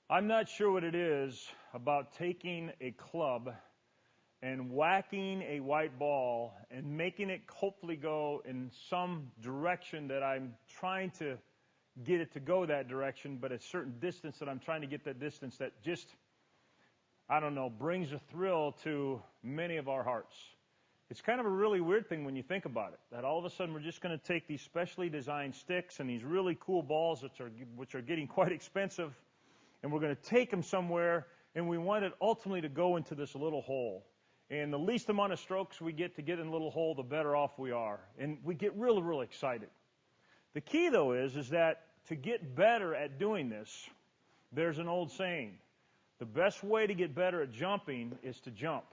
I'm not sure what it is about taking a club and whacking a white ball and making it hopefully go in some direction that I'm trying to get it to go that direction, but a certain distance that I'm trying to get that distance that just, I don't know, brings a thrill to many of our hearts. It's kind of a really weird thing when you think about it, that all of a sudden we're just going to take these specially designed sticks and these really cool balls which are getting quite expensive, and we're going to take them somewhere, and we want it ultimately to go into this little hole. And the least amount of strokes we get to get in a little hole, the better off we are. And we get really, really excited. The key, though, is that to get better at doing this, there's an old saying. The best way to get better at jumping is to jump.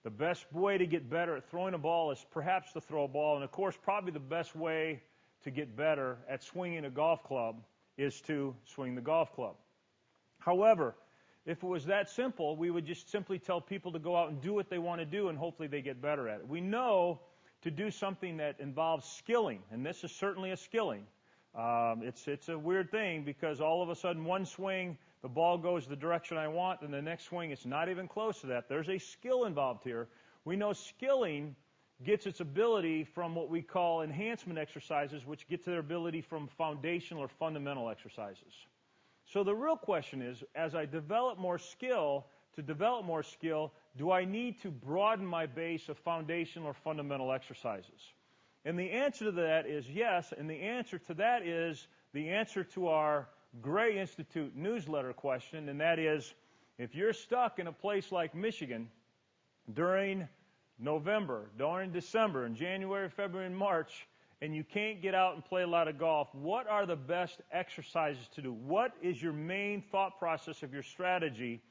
The best way to get better at throwing a ball is perhaps to throw a ball. And, of course, probably the best way to get better at swinging a golf club is to swing the golf club. However, if it was that simple, we would just simply tell people to go out and do what they want to do, and hopefully they get better at it. We know to do something that involves skilling, and this is certainly a skilling. It's a weird thing because all of a sudden one swing, the ball goes the direction I want, and the next swing it's not even close to that. There's a skill involved here. We know skilling gets its ability from what we call enhancement exercises, which get to their ability from foundational or fundamental exercises. So the real question is, as I develop more skill, do I need to broaden my base of foundational or fundamental exercises? And the answer to that is yes, and the answer to that is the answer to our Gray Institute newsletter question, and that is, if you're stuck in a place like Michigan during November, during December, and January, February, and March, and you can't get out and play a lot of golf, what are the best exercises to do? What is your main thought process of your strategy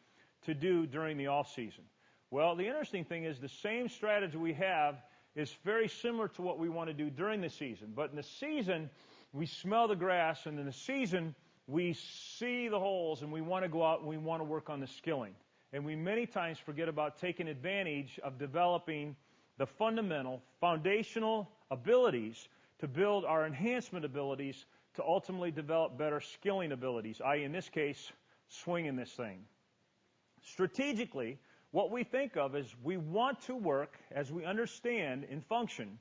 to do during the off season? Well, the interesting thing is the same strategy we have is very similar to what we want to do during the season. But in the season, we smell the grass, and in the season, we see the holes, and we want to go out and we want to work on the skilling. And we many times forget about taking advantage of developing the foundational abilities to build our enhancement abilities to ultimately develop better skilling abilities, i.e., in this case, swinging this thing. Strategically, what we think of is we want to work, as we understand in function,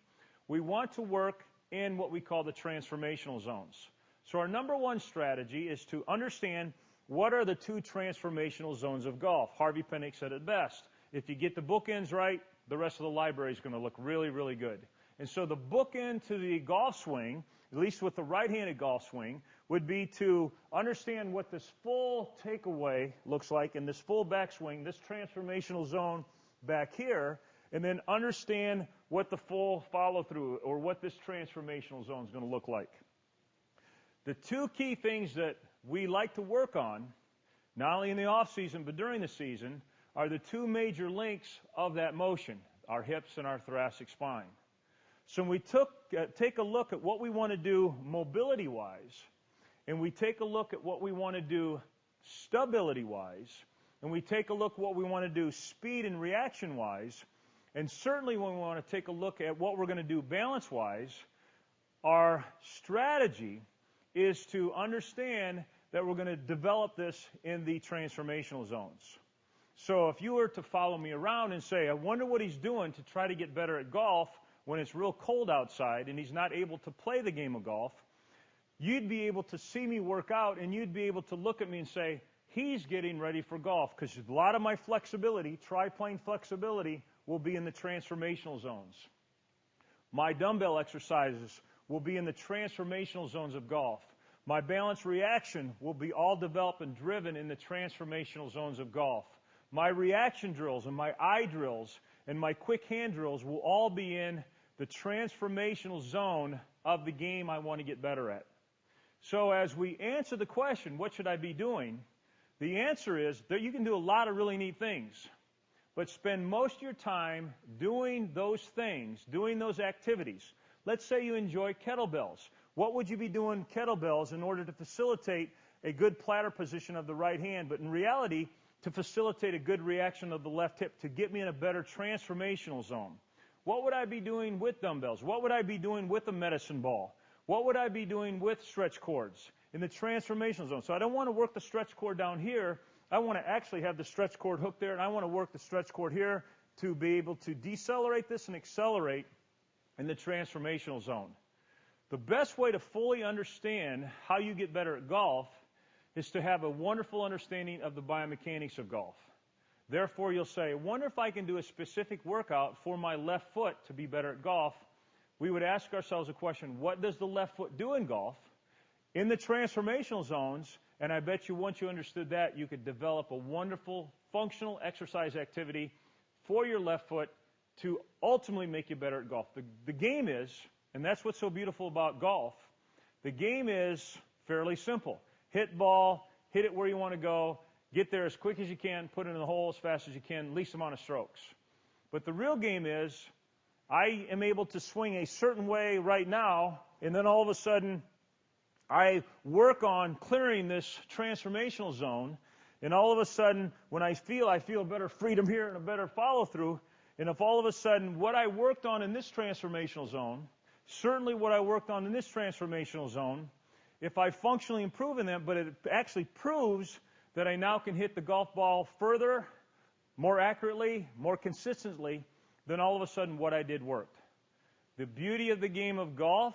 we want to work in what we call the transformational zones. So our number one strategy is to understand what are the two transformational zones of golf. Harvey Penick said it best. If you get the bookends right, the rest of the library is going to look really, really good. And so the bookend to the golf swing, at least with the right-handed golf swing, would be to understand what this full takeaway looks like in this full backswing, this transformational zone back here, and then understand what the full follow-through or what this transformational zone is going to look like. The two key things that we like to work on, not only in the off-season but during the season, are the two major links of that motion, our hips and our thoracic spine. So when we take a look at what we want to do mobility-wise, and we take a look at what we want to do stability-wise, and we take a look at what we want to do speed and reaction-wise, and certainly when we want to take a look at what we're going to do balance-wise, our strategy is to understand that we're going to develop this in the transformational zones. So if you were to follow me around and say, I wonder what he's doing to try to get better at golf when it's real cold outside and he's not able to play the game of golf, you'd be able to see me work out and you'd be able to look at me and say, he's getting ready for golf, because a lot of my flexibility, triplane flexibility, will be in the transformational zones. My dumbbell exercises will be in the transformational zones of golf. My balance reaction will be all developed and driven in the transformational zones of golf. My reaction drills and my eye drills and my quick hand drills will all be in the transformational zone of the game I want to get better at. So as we answer the question, what should I be doing? The answer is that you can do a lot of really neat things, but spend most of your time doing those things, doing those activities. Let's say you enjoy kettlebells. What would you be doing kettlebells in order to facilitate a good platter position of the right hand, but in reality, to facilitate a good reaction of the left hip, to get me in a better transformational zone? What would I be doing with dumbbells? What would I be doing with a medicine ball? What would I be doing with stretch cords in the transformational zone? So I don't want to work the stretch cord down here. I want to actually have the stretch cord hooked there, and I want to work the stretch cord here to be able to decelerate this and accelerate in the transformational zone. The best way to fully understand how you get better at golf is to have a wonderful understanding of the biomechanics of golf. Therefore, you'll say, I wonder if I can do a specific workout for my left foot to be better at golf. We would ask ourselves a question, what does the left foot do in golf? In the transformational zones, and I bet you once you understood that, you could develop a wonderful functional exercise activity for your left foot to ultimately make you better at golf. The game is, and that's what's so beautiful about golf, the game is fairly simple. Hit ball, hit it where you want to go, get there as quick as you can, put it in the hole as fast as you can, least amount of strokes. But the real game is, I am able to swing a certain way right now, and then all of a sudden, I work on clearing this transformational zone, and all of a sudden, when I feel better freedom here and a better follow-through, and if all of a sudden what I worked on in this transformational zone, certainly what I worked on in this transformational zone, if I functionally improve in them, but it actually proves that I now can hit the golf ball further, more accurately, more consistently, then all of a sudden what I did worked. The beauty of the game of golf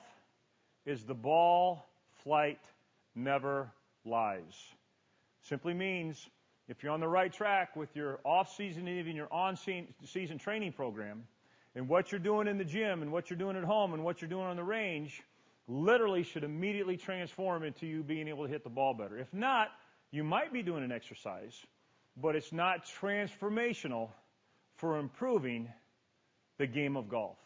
is the ball flight never lies. Simply means if you're on the right track with your off-season and even your on-season training program, and what you're doing in the gym and what you're doing at home and what you're doing on the range literally should immediately transform into you being able to hit the ball better. If not, you might be doing an exercise, but it's not transformational for improving the game of golf.